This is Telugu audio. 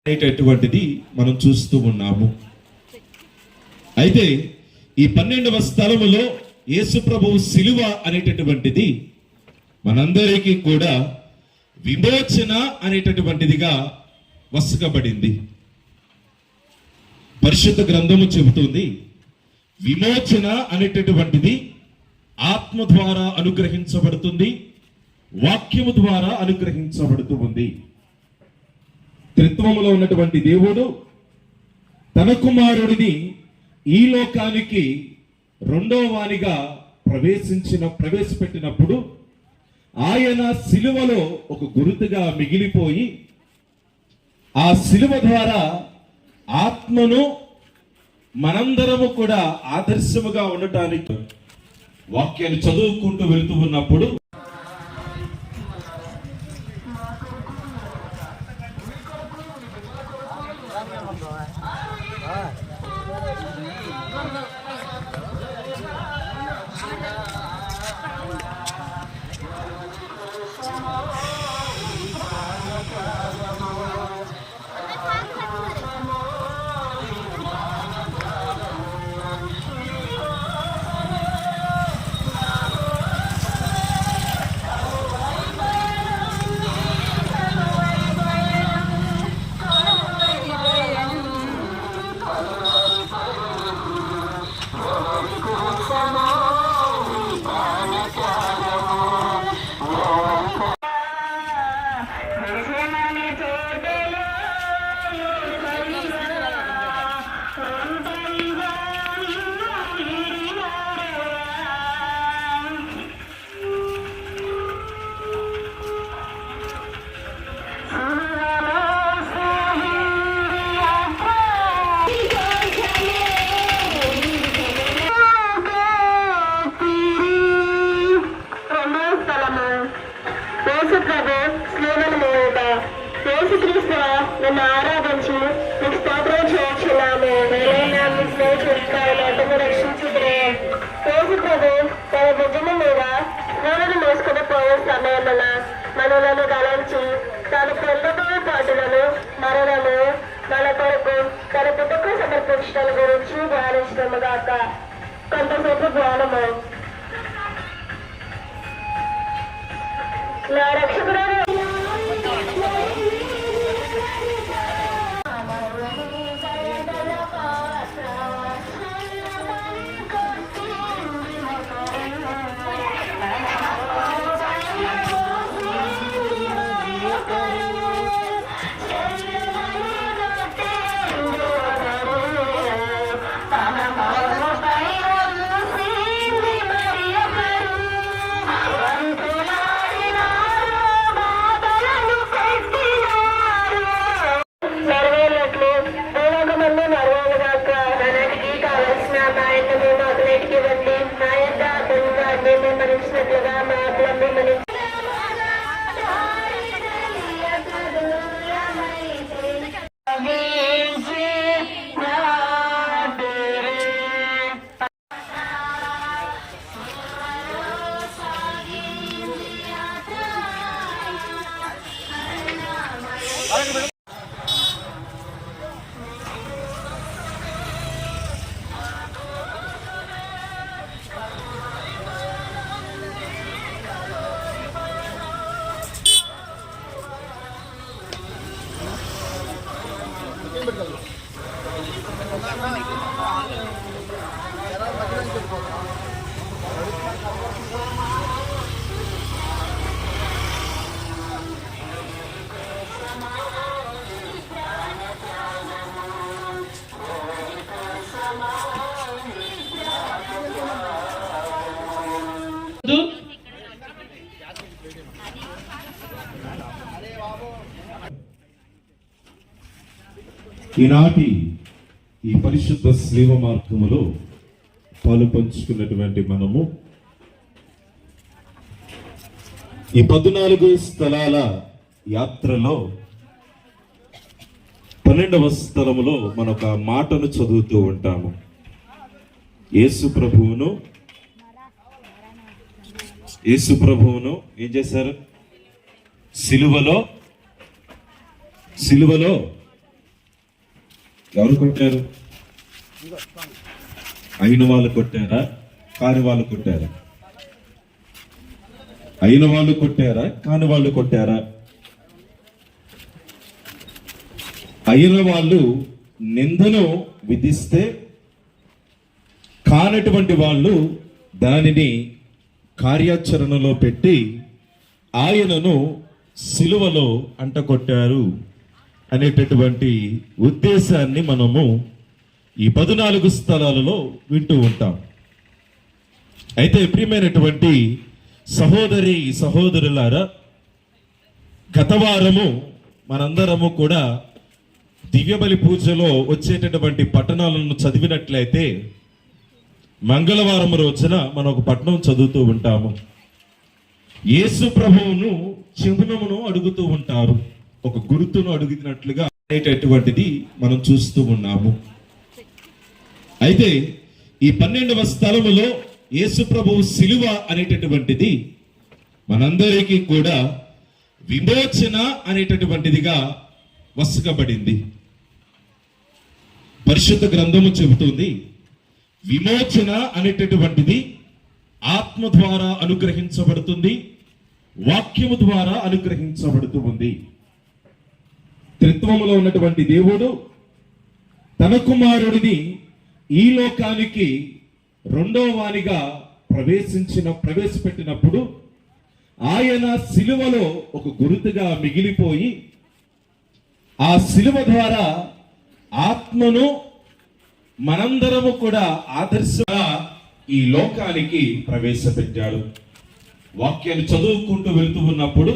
అనేటటువంటిది మనం చూస్తూ ఉన్నాము. అయితే ఈ 12వ స్థలములో యేసు ప్రభువు శిలువ అనేటటువంటిది మనందరికీ కూడా విమోచన అనేటటువంటిదిగా వసకబడింది. పరిశుద్ధ గ్రంథము చెబుతుంది విమోచన అనేటటువంటిది ఆత్మ ద్వారా అనుగ్రహించబడుతుంది, వాక్యము ద్వారా అనుగ్రహించబడుతూ ఉంది. త్రిత్వములో ఉన్నటువంటి దేవుడు తన కుమారుడిని ఈ లోకానికి రెండో వానిగా ప్రవేశపెట్టినప్పుడు ఆయన శిలువలో ఒక గుర్తుగా మిగిలిపోయి ఆ శిలువ ద్వారా ఆత్మను మనందరము కూడా ఆదర్శముగా ఉండటానికి వాక్యాన్ని చదువుకుంటూ వెళుతూ ఉన్నప్పుడు నన్ను ఆరాధించి నీకు స్తోత్రం చేయించున్నాము. రక్షించుకునే యేసు ప్రభు తన భుజము మీద స్త్రీలను మోసుకుని పోయే సమయమున మనలను గలంచి తాను పొందబోయే పాటలను మరణము మన కొరకు తన పుట్టుకు సమర్పించడం గురించి ధ్యానించడము గాక. కొంతసేపు ధ్యానము. నా రక్షకుడు ఈనాటి ఈ పరిశుద్ధ శిలువ మార్గములో పాలు పంచుకున్నటువంటి మనము ఈ 14 స్థలాల యాత్రలో 12వ స్థలములో మనం ఒక మాటను చదువుతూ ఉంటాము. యేసు ప్రభువును ఏం చేశారు? సిలువలో ఎవరు కొట్టారు? అయిన వాళ్ళు కొట్టారా, కాని వాళ్ళు కొట్టారా? అయిన వాళ్ళు కొట్టారా, కాని వాళ్ళు కొట్టారా? అయిన వాళ్ళు నిందను విధిస్తే, కానటువంటి వాళ్ళు దానిని కార్యాచరణలో పెట్టి ఆయనను సిలువలో అంటకొట్టారు అనేటటువంటి ఉద్దేశాన్ని మనము ఈ 14 స్థలాలలో వింటూ ఉంటాం. అయితే ప్రియమైనటువంటి సహోదరి సహోదరులారా, గత వారము మనందరము కూడా దివ్యబలి పూజలో వచ్చేటటువంటి పట్టణాలను చదివినట్లయితే మంగళవారం రోజున మనం ఒక పట్టణం చదువుతూ ఉంటాము. యేసు ప్రభువును చిహ్నమును అడుగుతూ ఉంటారు, ఒక గుర్తును అడుగుతున్నట్లుగా అనేటటువంటిది మనం చూస్తూ ఉన్నాము. అయితే ఈ 12వ స్థలములో యేసు ప్రభువు సిలువ అనేటటువంటిది మనందరికీ కూడా విమోచన అనేటటువంటిదిగా వసకబడింది. పరిశుద్ధ గ్రంథము చెబుతుంది, విమోచన అనేటటువంటిది ఆత్మ ద్వారా అనుగ్రహించబడుతుంది, వాక్యము ద్వారా అనుగ్రహించబడుతూ ఉంది. త్రిత్వములో ఉన్నటువంటి దేవుడు తన కుమారుడిని ఈ లోకానికి రెండో వానిగా ప్రవేశపెట్టినప్పుడు ఆయన సిలువలో ఒక గుర్తుగా మిగిలిపోయి ఆ సిలువ ద్వారా ఆత్మను మనందరము కూడా ఆదర్శంగా ఈ లోకానికి ప్రవేశపెట్టాడు. వాక్యాన్ని చదువుకుంటూ వెళ్తూ ఉన్నప్పుడు